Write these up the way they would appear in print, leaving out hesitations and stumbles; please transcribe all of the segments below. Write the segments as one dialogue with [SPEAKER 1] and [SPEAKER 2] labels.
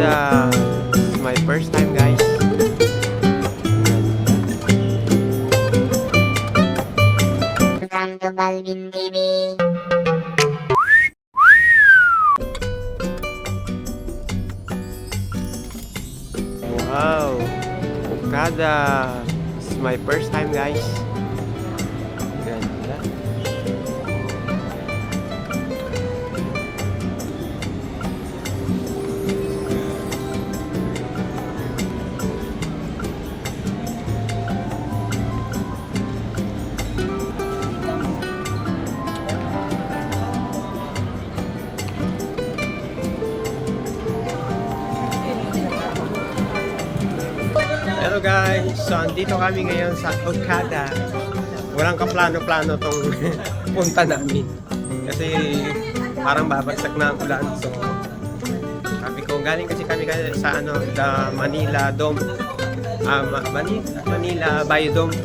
[SPEAKER 1] Okada. It's my first time, guys.
[SPEAKER 2] Welcome to Balvin TV.
[SPEAKER 1] Wow, Okada. It's my first time, guys. Ganda. Hello guys, so andito kami ngayon sa Okada. Walang kaplano-plano tong punta namin. Kasi parang babagsak na ang ulan. So sabi ko, galing kasi kami sa the Manila Dome. Manila Biodome.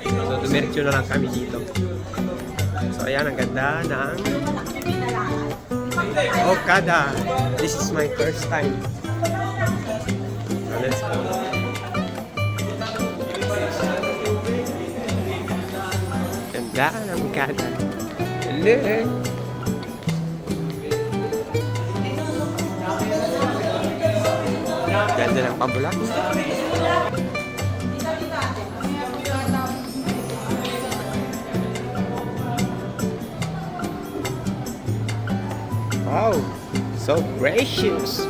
[SPEAKER 1] So dumiretso na lang kami dito. So ayan, ang ganda ng Okada. This is my first time. So let's go. Ganda ng Okada. Hello. Ganda ng pabulak. Wow, so gracious.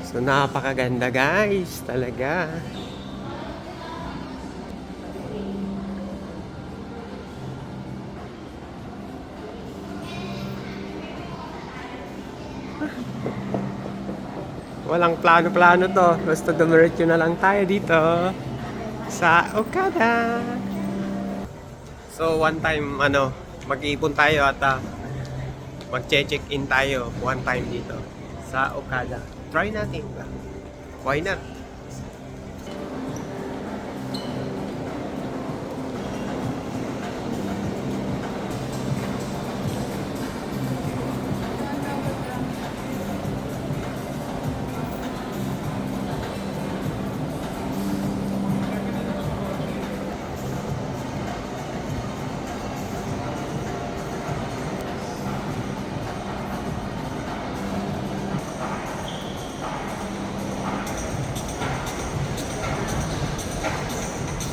[SPEAKER 1] So napakaganda guys, talaga. Walang plano-plano to. Basta dumiretso na lang tayo dito sa Okada. So one time mag-iipon tayo at mag-check-in tayo one time dito sa Okada. Try natin ba? Why not?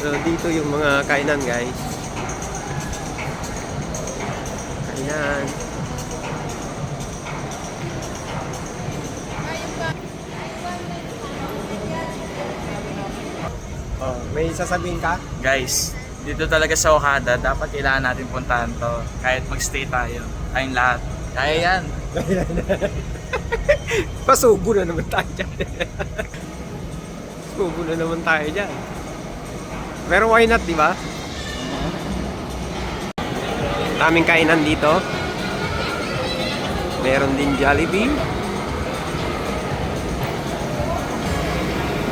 [SPEAKER 1] So dito yung mga kainan guys. Kainan. Oh, may sasabihin ka?
[SPEAKER 3] Guys, dito talaga sa Okada, dapat kailangan natin puntahan to. Kahit magstay tayo, tayong lahat. Kaya yan.
[SPEAKER 1] Pasubo na naman tayo dyan. Pasubo na naman tayo dyan. Pero why not, di ba? Daming kainan dito. Meron din Jollibee.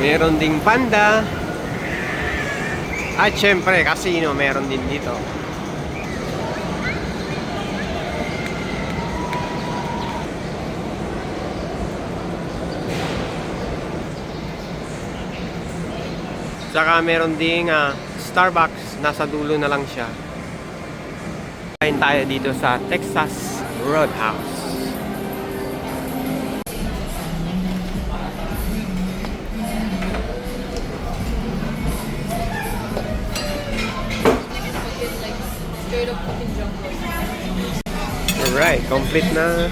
[SPEAKER 1] Meron ding Panda. At syempre, casino meron din dito. Saka meron ding Starbucks, nasa dulo na lang siya. Kain tayo dito sa Texas Roadhouse. Alright, complete na.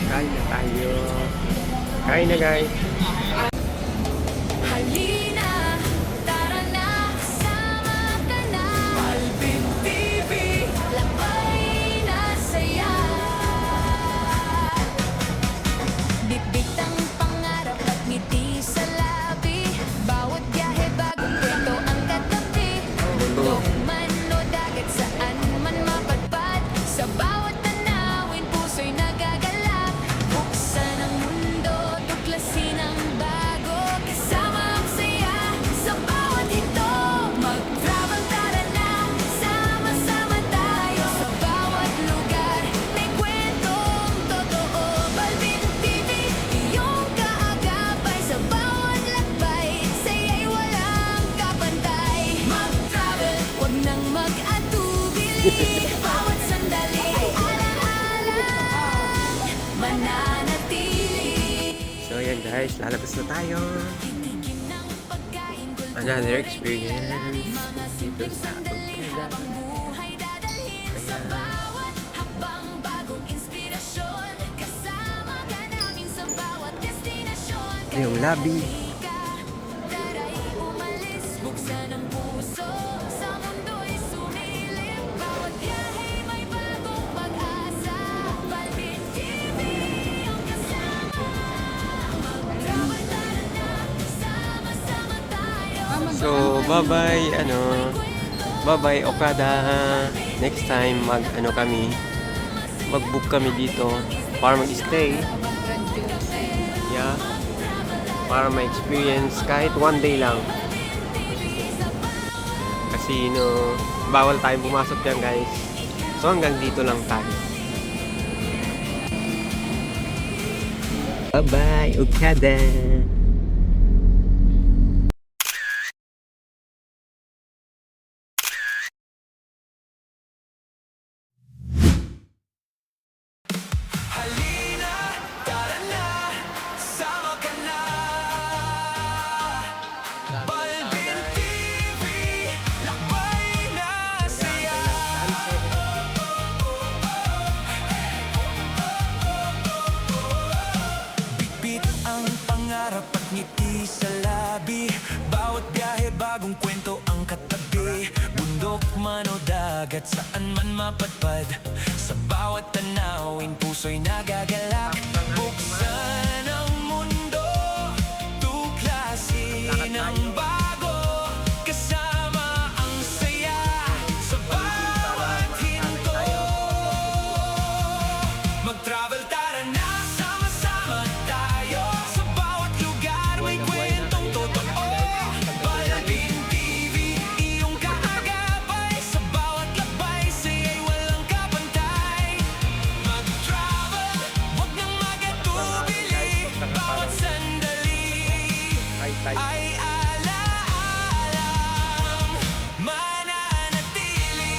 [SPEAKER 1] Kain na tayo. Kain na guys.
[SPEAKER 4] Halina, tara na, sama ka na. Balvin TV, lakbay na saya. Bitbit ang pangarap at ngiti sa labi. Bawat biyahe bagong kwento ang katabi. Bundok man o dagat, saan man mapadpad. Sa bawat tanawin puso'y nagagalak. Buksan ang mundo. mananatili.
[SPEAKER 1] So yan guys, lalabas na tayo.
[SPEAKER 4] Titigim ng pagkain, kultura,
[SPEAKER 1] Another experience
[SPEAKER 4] mga
[SPEAKER 1] dito
[SPEAKER 4] simpleng
[SPEAKER 1] sa
[SPEAKER 4] sandali
[SPEAKER 1] Ogada.
[SPEAKER 4] habang buhay dadalhin sa bawat habang bagong inspirasyon. Kasama ka namin sa bawat destinasyon.
[SPEAKER 1] Yung labi.
[SPEAKER 4] Taray umalis, buksan ang puso, sa mundo'y sumilip. Bawat biyahe may bagong pag-asa. Balbin TV, iyong kasama. Mag-travel tara na, sama-sama tayo.
[SPEAKER 1] So, bye-bye, bye-bye Okada. Next time, mag-book kami dito para mag-stay. Yeah. Para ma-experience kahit one day lang. Kasi, bawal tayong pumasok dyan, guys. So, hanggang dito lang tayo. Bye-bye, Okada.
[SPEAKER 3] Halina, tara na, sama ka na. Balbin TV, lakbay na saya. Bitbit ang pangarap at ngiti sa labi. Bawat biyahe bagong kwento ang katabi. Bundok man o dagat, saan man mapadpad. Sa bawat tanawin, puso'y nagagalak. Buksan ang mundo, tuklasin ang bago. Kasama ang saya sa bawat hinto. Mag-travel tara na, sama-sama tayo. Sa bawat lugar may kwentong totoo. Balbin TV, iyong kaagapay. Sa bawat lakbay, saya'y walang kapantay. Mag-travel, wag nang magatubili. Bawat sandali ay alaalang mananatili.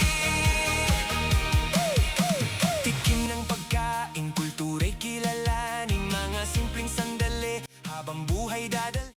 [SPEAKER 3] Tikim ng pagkain, kultura'y kilalanin. Mga simpleng sandali habang buhay dadal